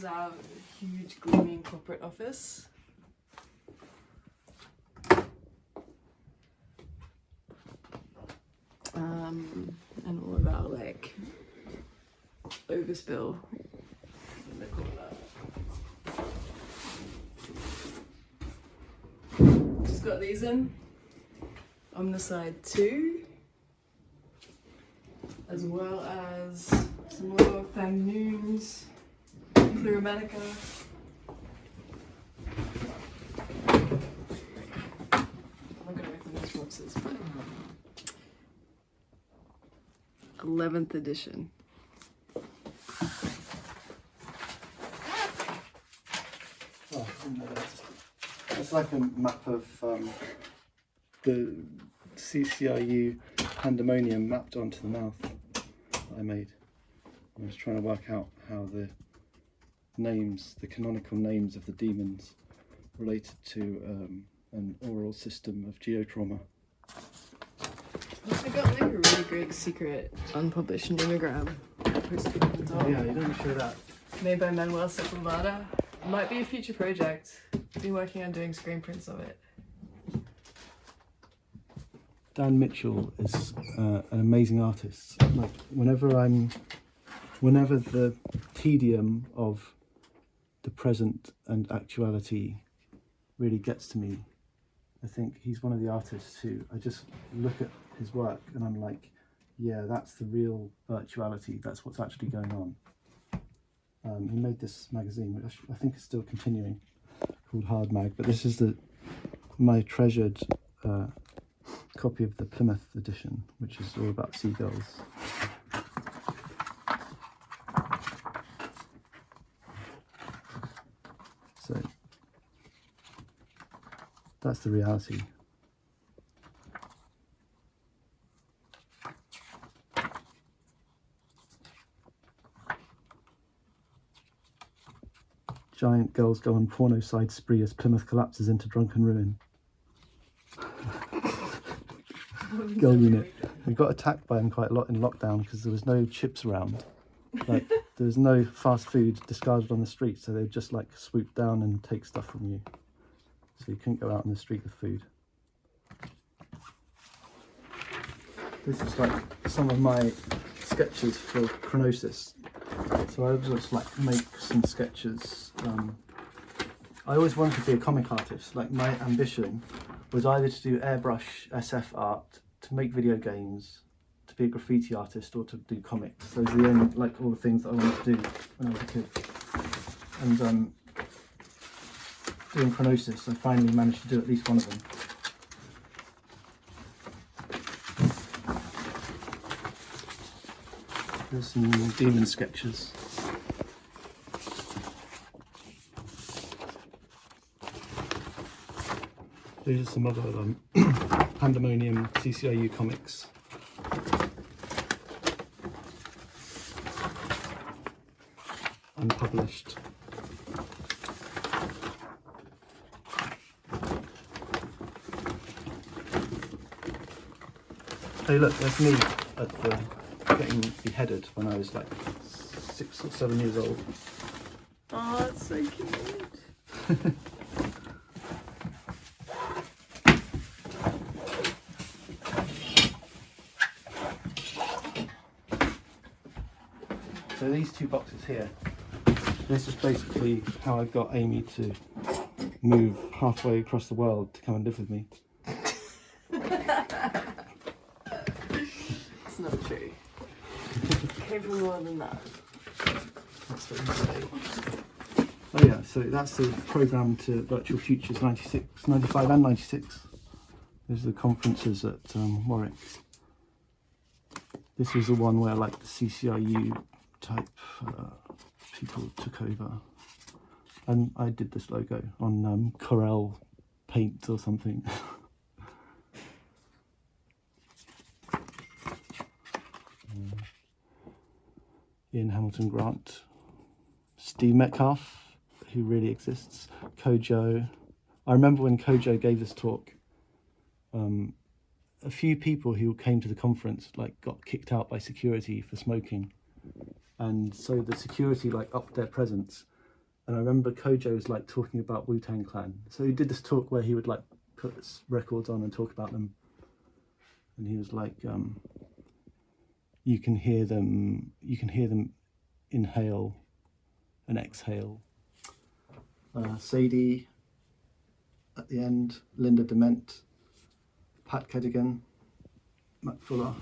is our huge gleaming corporate office. And all of our like overspill. What do they call that? Just got these in on the side too, as well as some more Fang Noons, Urbanomic. I'm not gonna open these boxes, but 11th edition. Oh, it's like a map of the CCIU pandemonium mapped onto the mouth that I made. I was trying to work out how the names, the canonical names of the demons related to an oral system of geotrauma. I got like a really great secret unpublished nomogram posted on the top. Oh yeah, you don't show that. Made by Manuel Sepulveda. Might be a future project. Been working on doing screen prints of it. Dan Mitchell is an amazing artist. Like whenever the tedium of the present and actuality really gets to me, I think he's one of the artists who I just look at his work and I'm like, yeah, that's the real virtuality. That's what's actually going on. He made this magazine, which I think is still continuing, called Hard Mag. But this is my treasured copy of the Plymouth edition, which is all about seagulls. So that's the reality. Giant girls go on porno side spree as Plymouth collapses into drunken ruin. Girl unit. We got attacked by them quite a lot in lockdown because there was no chips around. Like there was no fast food discarded on the street, so they'd just like swoop down and take stuff from you. So you couldn't go out on the street with food. This is like some of my sketches for Chronosis. So I would just like make some sketches. I always wanted to be a comic artist. Like my ambition was either to do airbrush SF art, to make video games, to be a graffiti artist, or to do comics. Those are the only, like all the things that I wanted to do when I was a kid. And doing Chronosis, I finally managed to do at least one of them. There's some demon sketches. These are some other Pandemonium CCIU comics. Unpublished. Hey look, that's me at the getting beheaded when I was like 6 or 7 years old. Oh, that's so cute. So these two boxes here, this is basically how I got Amy to move halfway across the world to come and live with me. It's not true. Came from more than that. That's what you say. Oh yeah, so that's the programme to Virtual Futures 96, 95 and 96. Those are the conferences at Warwick. This was the one where like the CCIU type people took over. And I did this logo on Corel paint or something. Ian Hamilton Grant, Steve Metcalf, who really exists, Kojo. I remember when Kojo gave this talk, a few people who came to the conference like got kicked out by security for smoking, and so the security like upped their presence And I remember Kojo was like talking about Wu-Tang Clan. So he did this talk where he would like put records on and talk about them. And he was like, you can hear them inhale and exhale. Sadie at the end, Linda Dement, Pat Cadigan, Matt Fuller,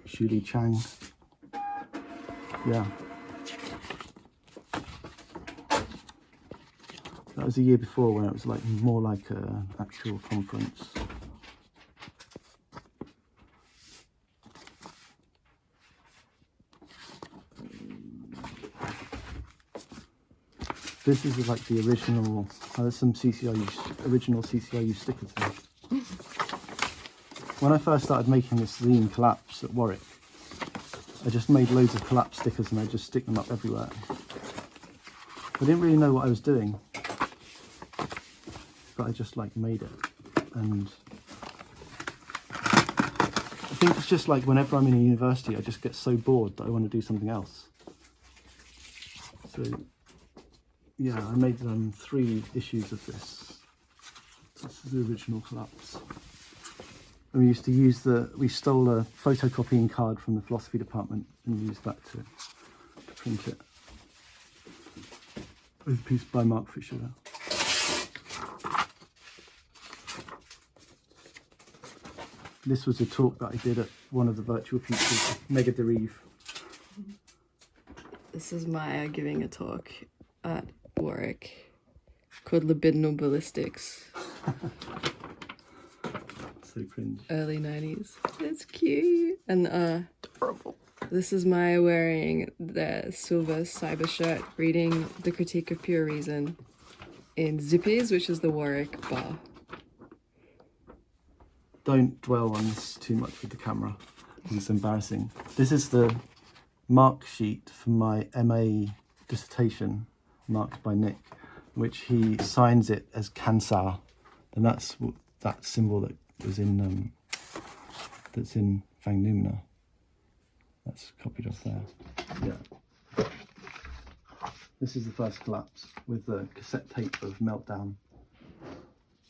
Shuli Chang. Yeah. That was the year before when it was like more like an actual conference. This is like the original, there's some original CCIU stickers there. When I first started making this zine Collapse at Warwick, I just made loads of Collapse stickers and I just stick them up everywhere. I didn't really know what I was doing, but I just like made it. And I think it's just like whenever I'm in a university, I just get so bored that I want to do something else. So yeah, I made 3 issues of this. This is the original Collapse. And we used to use we stole a photocopying card from the philosophy department and used that to print it. With a piece by Mark Fisher. This was a talk that I did at one of the virtual futures, Mega Derive. This is Maya giving a talk at Warwick called Libidinal Ballistics. So cringe. Early 90s. It's cute. And adorable. This is Maya wearing the silver cyber shirt, reading The Critique of Pure Reason in Zippies, which is the Warwick bar. Don't dwell on this too much with the camera. It's embarrassing. This is the mark sheet for my MA dissertation, marked by Nick, which he signs it as Kansar, and that's that symbol that was in that's in Fang Numina. That's copied off there. Yeah. This is the first Collapse with the cassette tape of Meltdown,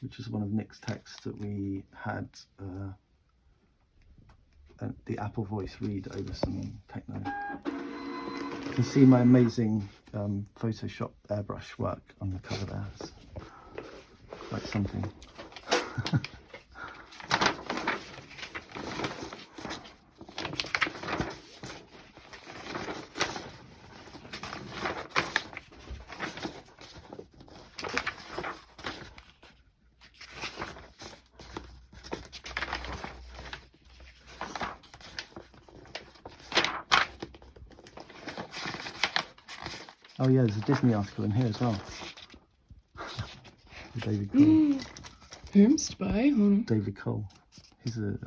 which is one of Nick's texts that we had the Apple Voice read over some techno. You can see my amazing Photoshop airbrush work on the cover there. It's quite something. Oh yeah, there's a Disney article in here as well. David Cole. Whom? Spy? David Cole. He's an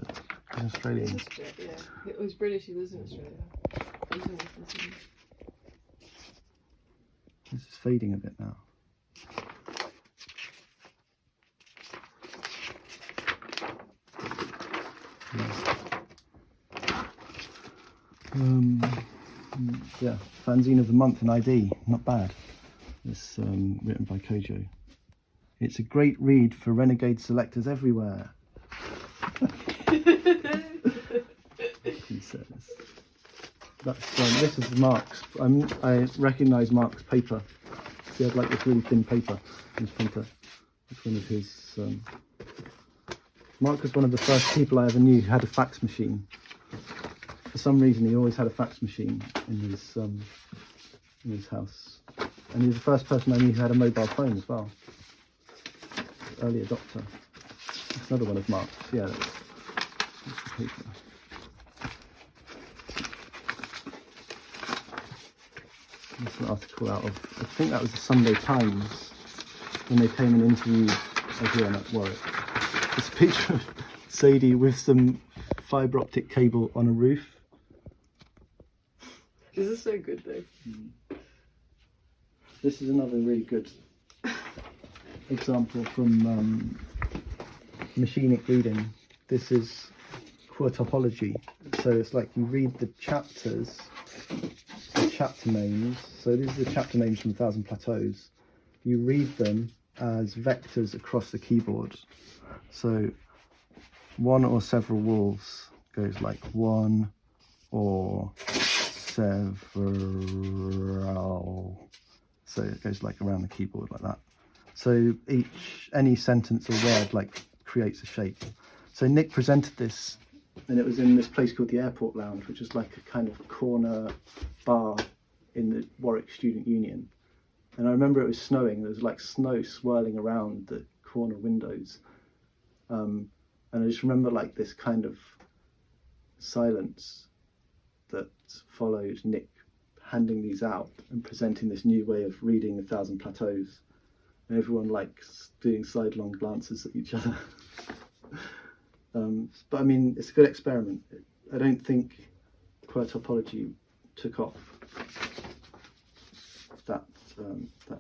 Australian. Yeah, it was British. He lives in Australia. This is fading a bit now. Yeah, fanzine of the month in ID, not bad. It's written by Kojo. It's a great read for renegade selectors everywhere. He says. That's this is Mark's. I recognise Mark's paper. He had like this really thin paper in his printer. It's one of his. Mark was one of the first people I ever knew who had a fax machine. For some reason, he always had a fax machine in his house, and he was the first person I knew who had a mobile phone as well. Early adopter. That's another one of Mark's. Yeah, that's the paper. That's an article out of, I think that was the Sunday Times, when they came and interviewed everyone at Warwick. It's a picture of Sadie with some fibre optic cable on a roof. This is so good though. This is another really good example from machinic reading. This is queer topology. So it's like you read the chapters, the chapter names. So these are the chapter names from Thousand Plateaus. You read them as vectors across the keyboard. So one or several wolves goes like one or several. So it goes like around the keyboard like that. So any sentence or word like creates a shape. So Nick presented this, and it was in this place called the Airport Lounge, which is like a kind of corner bar in the Warwick Student Union. And I remember it was snowing. There was like snow swirling around the corner windows. And I just remember like this kind of silence that followed Nick handing these out and presenting this new way of reading A Thousand Plateaus. And everyone like doing sidelong glances at each other. But I mean, it's a good experiment. I don't think queer topology took off that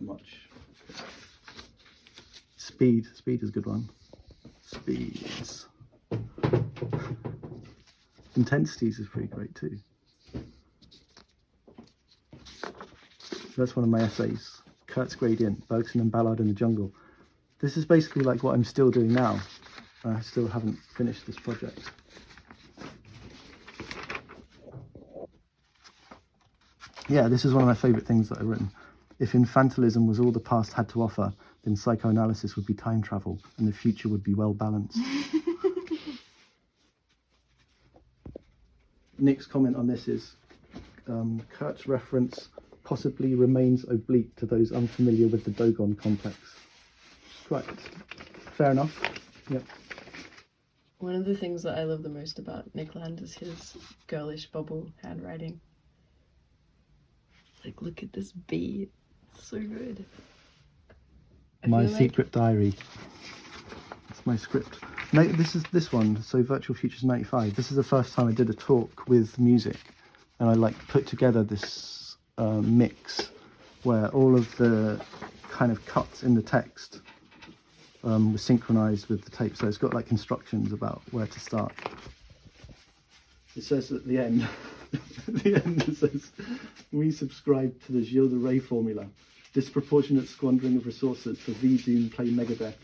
much. Speed is a good one. Speeds. Intensities is pretty great too. That's one of my essays. Kurt's Gradient, Bergson and Ballard in the Jungle. This is basically like what I'm still doing now. I still haven't finished this project. Yeah, this is one of my favourite things that I've written. If infantilism was all the past had to offer, then psychoanalysis would be time travel and the future would be well balanced. Nick's comment on this is, Kurt's reference possibly remains oblique to those unfamiliar with the Dogon complex. Right, fair enough. Yep. One of the things that I love the most about Nick Land is his girlish bubble handwriting. Like, look at this bee. It's so good. My secret diary. It's my script. No, this one. So Virtual Futures 95. This is the first time I did a talk with music, and I like put together this mix where all of the kind of cuts in the text were synchronized with the tape. So it's got like instructions about where to start. It says at the end, it says, we subscribe to the Gilles de Rais formula. Disproportionate squandering of resources for V-Doom play Megadeth.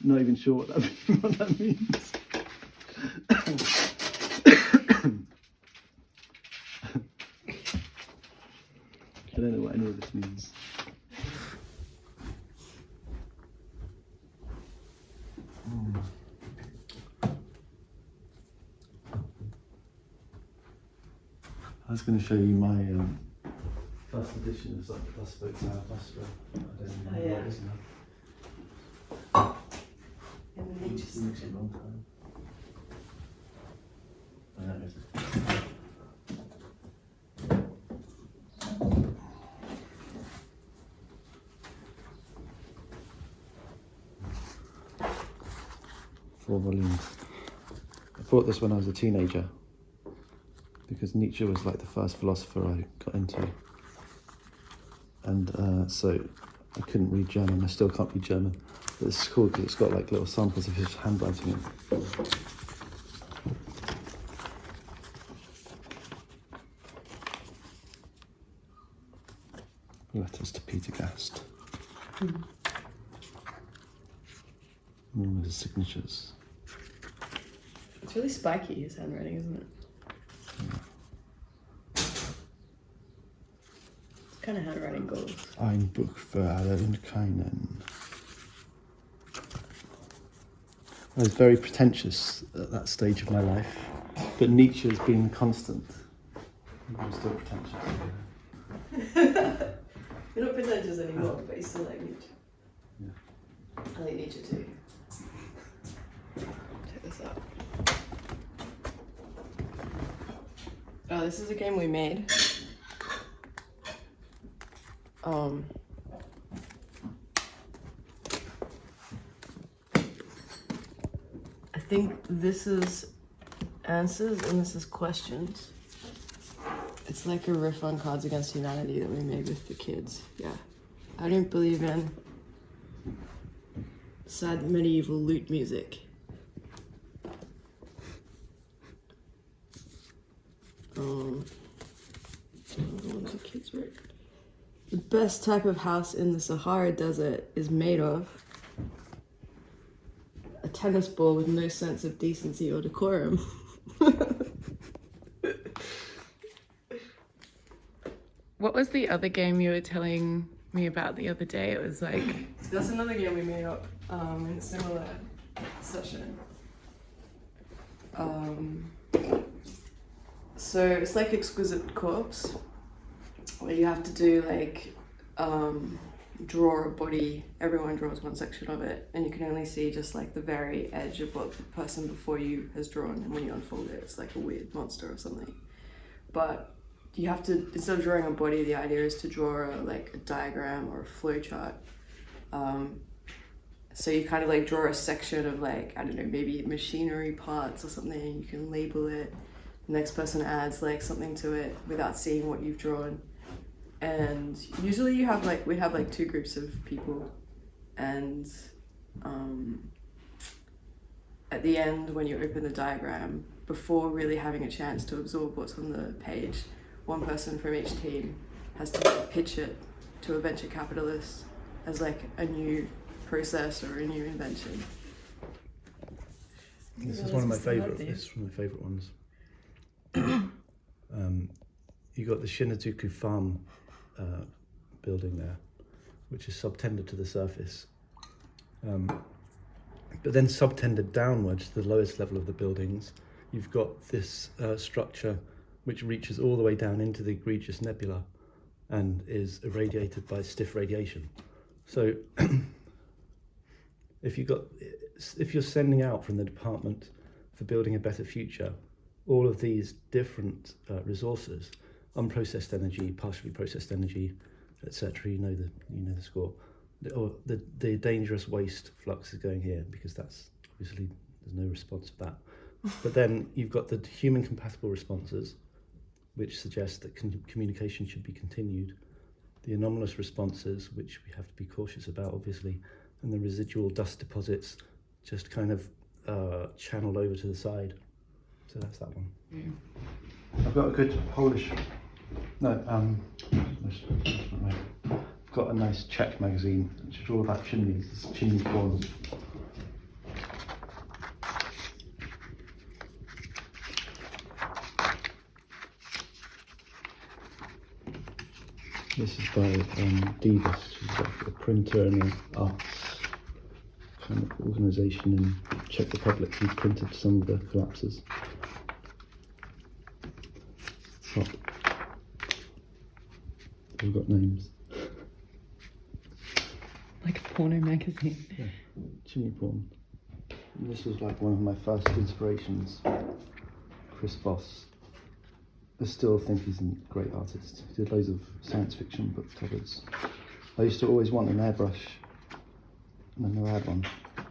Not even sure what that means. I don't know what any of this means. I was going to show you my first edition of like Bus Boat Tower Buster. I don't know what it is now. In the nature section. Long time. I know it is. Four volumes. I bought this when I was a teenager because Nietzsche was like the first philosopher I got into, and so I couldn't read German. I still can't read German, but this is cool because it's got like little samples of his handwriting in it. Letters to Peter Gast. And all his signatures. It's really spiky, his handwriting, isn't it? What kind of handwriting goals? Ein Buch für alle und keinen. I was very pretentious at that stage of my life, but Nietzsche has been constant. I'm still pretentious. You're not pretentious anymore, but you still like Nietzsche. Yeah. I like Nietzsche too. Check this out. Oh, this is a game we made. I think this is answers and this is questions. It's like a riff on Cards Against Humanity that we made with the kids. Yeah. I don't believe in sad medieval lute music. I want to kids wrote. The best type of house in the Sahara Desert is made of a tennis ball with no sense of decency or decorum. What was the other game you were telling me about the other day? It was like... That's another game we made up in a similar session. So it's like Exquisite Corpse, where you have to do like draw a body. Everyone draws one section of it, and you can only see just like the very edge of what the person before you has drawn, and when you unfold it, it's like a weird monster or something. But you have to, instead of drawing a body, the idea is to draw like a diagram or a flow chart. So you kind of like draw a section of like, I don't know, maybe machinery parts or something. You can label it. The next person adds like something to it without seeing what you've drawn. And usually you have like, we'd have like 2 groups of people. And at the end, when you open the diagram, before really having a chance to absorb what's on the page, one person from each team has to like, pitch it to a venture capitalist as like a new process or a new invention. This is one of my favourite. This is one of my favourite ones. You got the Shinjuku farm building there, which is subtended to the surface, but then subtended downwards to the lowest level of the buildings. You've got this structure which reaches all the way down into the egregious nebula and is irradiated by stiff radiation. So if you're sending out from the Department for Building a Better Future all of these different resources, unprocessed energy, partially processed energy, etc., you know the score. The dangerous waste flux is going here, because that's obviously there's no response to that. But then you've got the human compatible responses, which suggest that communication should be continued, the anomalous responses, which we have to be cautious about, obviously, and the residual dust deposits just kind of channeled over to the side. So that's that one. I've got a good Polish, I've got a nice Czech magazine, which is all about chimneys. It's chimney porn. This is by Divas, she's like a printer and an arts kind of organisation in Czech Republic who printed some of the collapses. Oh. They've got names. Like a porno magazine. Yeah, chimney porn. And this was like one of my first inspirations, Chris Voss. I still think he's a great artist. He did loads of science fiction book covers. I used to always want an airbrush, and I never had one. I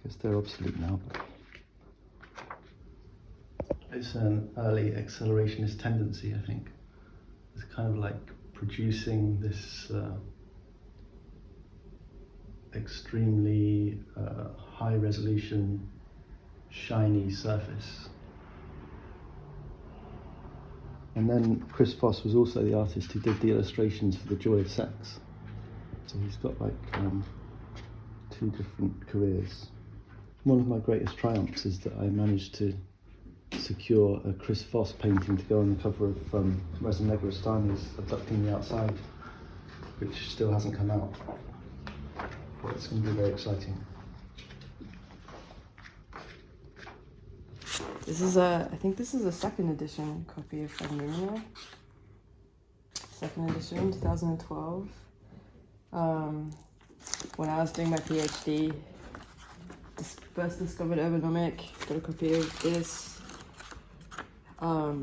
guess they're obsolete now. But it's an early accelerationist tendency, I think. It's kind of like producing this extremely high resolution, shiny surface. And then Chris Voss was also the artist who did the illustrations for The Joy of Sex. So he's got like 2 different careers. One of my greatest triumphs is that I managed to secure a Chris Voss painting to go on the cover of Reza Negrestani's Abducting the Outside, which still hasn't come out. But it's going to be very exciting. This is I think this is a 2nd edition copy of Urbanomic. 2nd edition, 2012. When I was doing my PhD, first discovered Urbanomic, got a copy of this. I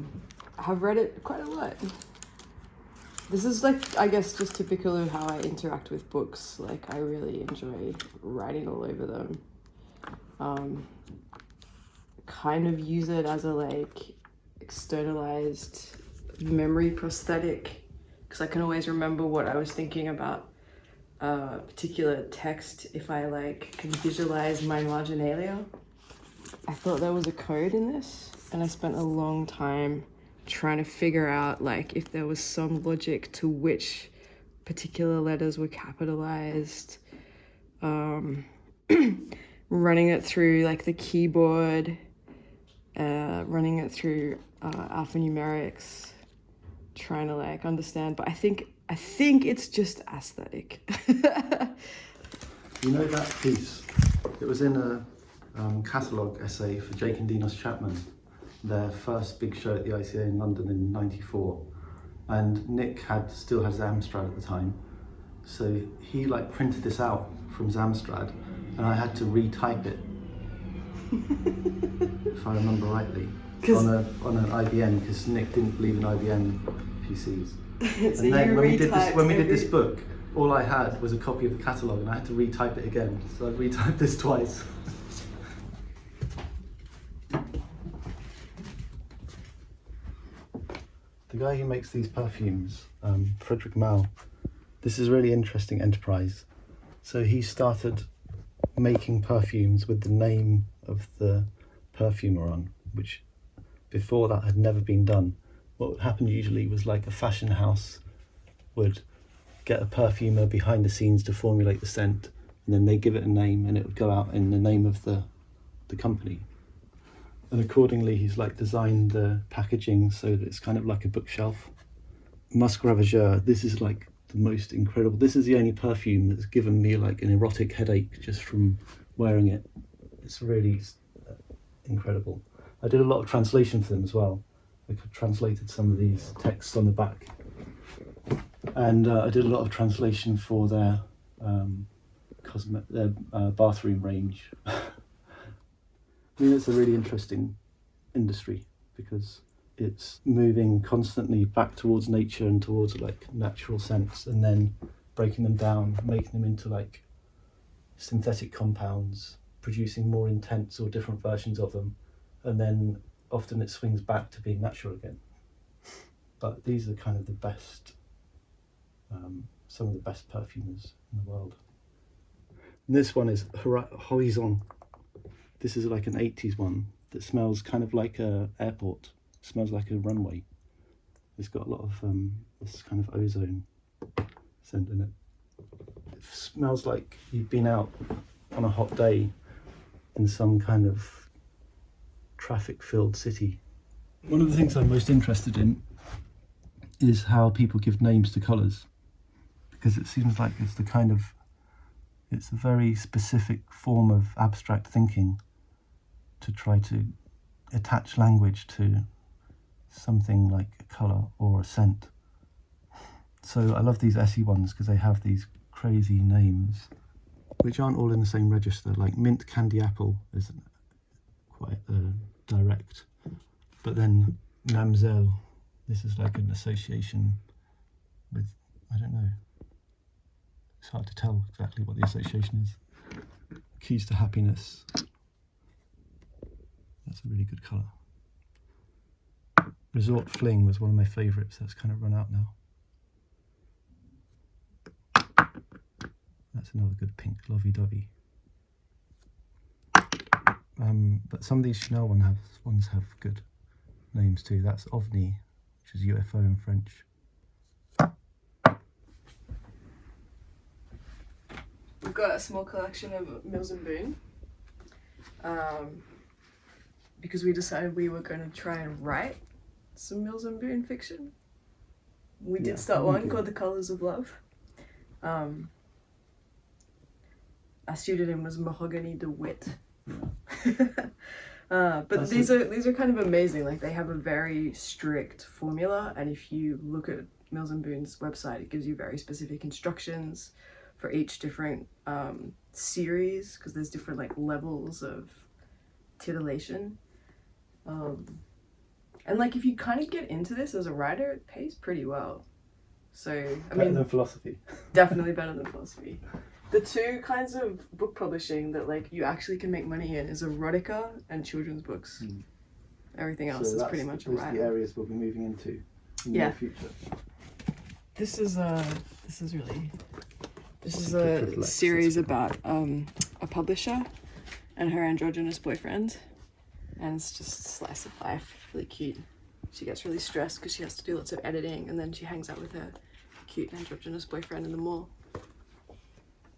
have read it quite a lot. This is like, I guess, just typical of how I interact with books. Like, I really enjoy writing all over them. Kind of use it as a like externalized memory prosthetic, because I can always remember what I was thinking about a particular text if I like can visualize my marginalia. I thought there was a code in this, and I spent a long time trying to figure out like if there was some logic to which particular letters were capitalized, running it through like the keyboard, running it through alphanumerics, trying to like understand. But I think it's just aesthetic. You know that piece? It was in a catalogue essay for Jake and Dinos Chapman, their first big show at the ICA in London in '94, and Nick still had Zamstrad at the time, so he like printed this out from Zamstrad, and I had to retype it, if I remember rightly, on an IBM, because Nick didn't believe in IBM PCs. So and then when we did this book, all I had was a copy of the catalogue, and I had to retype it again, so I retyped this twice. The guy who makes these perfumes, Frederick Mao, this is a really interesting enterprise. So he started making perfumes with the name of the perfumer on, which before that had never been done. What would happen usually was like a fashion house would get a perfumer behind the scenes to formulate the scent, and then they give it a name, and it would go out in the name of the company. And accordingly, he's like designed the packaging so that it's kind of like a bookshelf. Musc Ravageur, this is like the most incredible. This is the only perfume that's given me like an erotic headache just from wearing it. It's really incredible. I did a lot of translation for them as well. I translated some of these texts on the back. And I did a lot of translation for their bathroom range. I mean, it's a really interesting industry because it's moving constantly back towards nature and towards like natural scents, and then breaking them down, making them into like synthetic compounds, producing more intense or different versions of them, and then often it swings back to being natural again. But these are kind of the best, some of the best perfumers in the world. And this one is Horizon. This is like an 80s one that smells kind of like a airport. It smells like a runway. It's got a lot of this kind of ozone scent in it. It smells like you've been out on a hot day in some kind of traffic-filled city. One of the things I'm most interested in is how people give names to colours, because it seems like it's a very specific form of abstract thinking to try to attach language to something like a colour or a scent. So I love these Essie ones because they have these crazy names which aren't all in the same register. Like mint candy apple is quite direct, but then Mamselle, this is like an association with, I don't know, it's hard to tell exactly what the association is. Keys to Happiness, that's a really good colour. Resort Fling was one of my favourites, that's kind of run out now. That's another good pink, Lovey Dovey. But some of these Chanel ones have good names too. That's OVNI, which is UFO in French. We've got a small collection of Mills and Boon, because we decided we were going to try and write some Mills and Boon fiction. We did start one called The Colours of Love. Our pseudonym was Mahogany DeWitt. But these are kind of amazing. Like, they have a very strict formula, and if you look at Mills and Boon's website, it gives you very specific instructions for each different series, because there's different like levels of titillation. And like, if you kind of get into this as a writer, it pays pretty well. So I mean, better than philosophy. Definitely better than philosophy. The two kinds of book publishing that like you actually can make money in is erotica and children's books. Everything else is pretty much a writer. The areas we'll be moving into in the near future. This is a series about a publisher and her androgynous boyfriend, and it's just a slice of life, really cute. she gets really stressed because she has to do lots of editing, and then she hangs out with her cute androgynous boyfriend in the mall.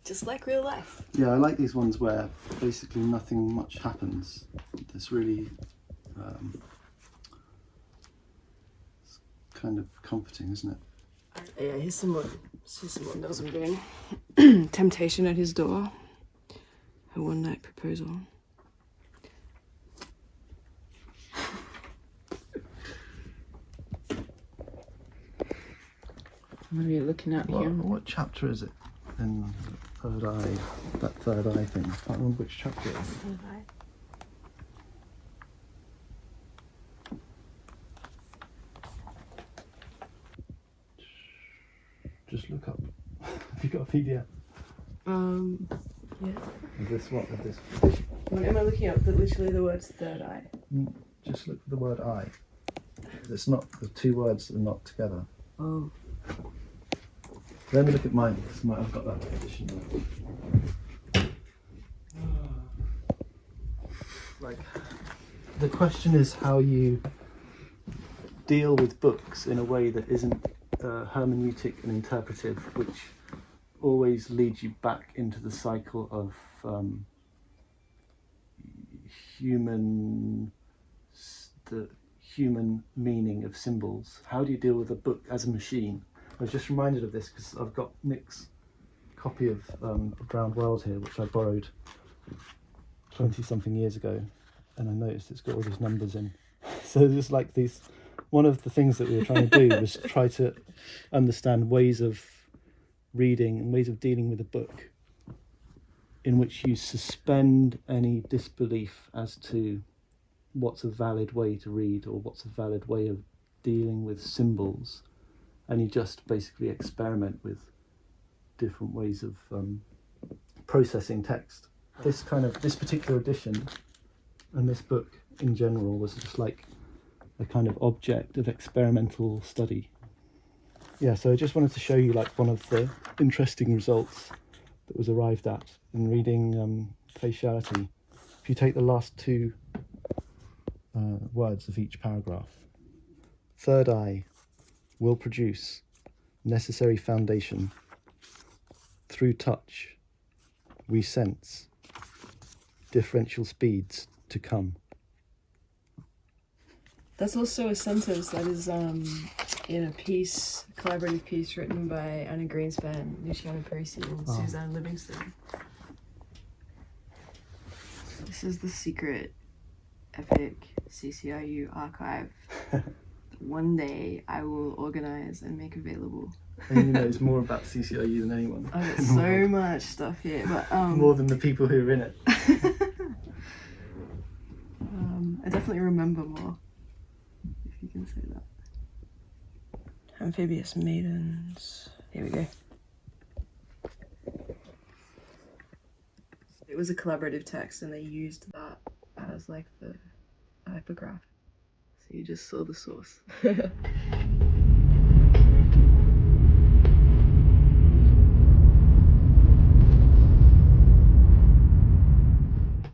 Just like real life. Yeah, I like these ones where basically nothing much happens. It's really it's kind of comforting, isn't it? Yeah, here's some more notes I'm doing. Temptation at his door. A one-night proposal. What are you looking at here? What chapter is it in Third Eye? That Third Eye thing. I can't remember which chapter it is. Just look up. Have you got a PDF? Yeah. Of this what? Of this? What am I looking up? Literally the words third eye. Just look for the word eye. It's not the two words that are not together. Oh. Let me look at mine because I've got that edition. Like, the question is how you deal with books in a way that isn't hermeneutic and interpretive, which always leads you back into the cycle of the human meaning of symbols. How do you deal with a book as a machine? I was just reminded of this because I've got Nick's copy of Drowned World here, which I borrowed 20-something years ago, and I noticed it's got all these numbers in. So just like these, one of the things that we were trying to do was try to understand ways of reading and ways of dealing with a book in which you suspend any disbelief as to what's a valid way to read or what's a valid way of dealing with symbols, and you just basically experiment with different ways of processing text. This particular edition and this book in general was just like a kind of object of experimental study. Yeah, so I just wanted to show you like one of the interesting results that was arrived at in reading faciality. If you take the last two words of each paragraph, third eye will produce necessary foundation. Through touch, we sense differential speeds to come. That's also a sentence that is in a piece, a collaborative piece written by Anna Greenspan, Luciano Parisi, and Suzanne Livingston. This is the secret epic CCIU archive. One day I will organize and make available. And you know it's more about CCIU than anyone. I've got so much stuff here, but more than the people who are in it. I definitely remember more, if you can say that. Amphibious maidens. Here we go. It was a collaborative text, and they used that as like the epigraph. So you just saw the source.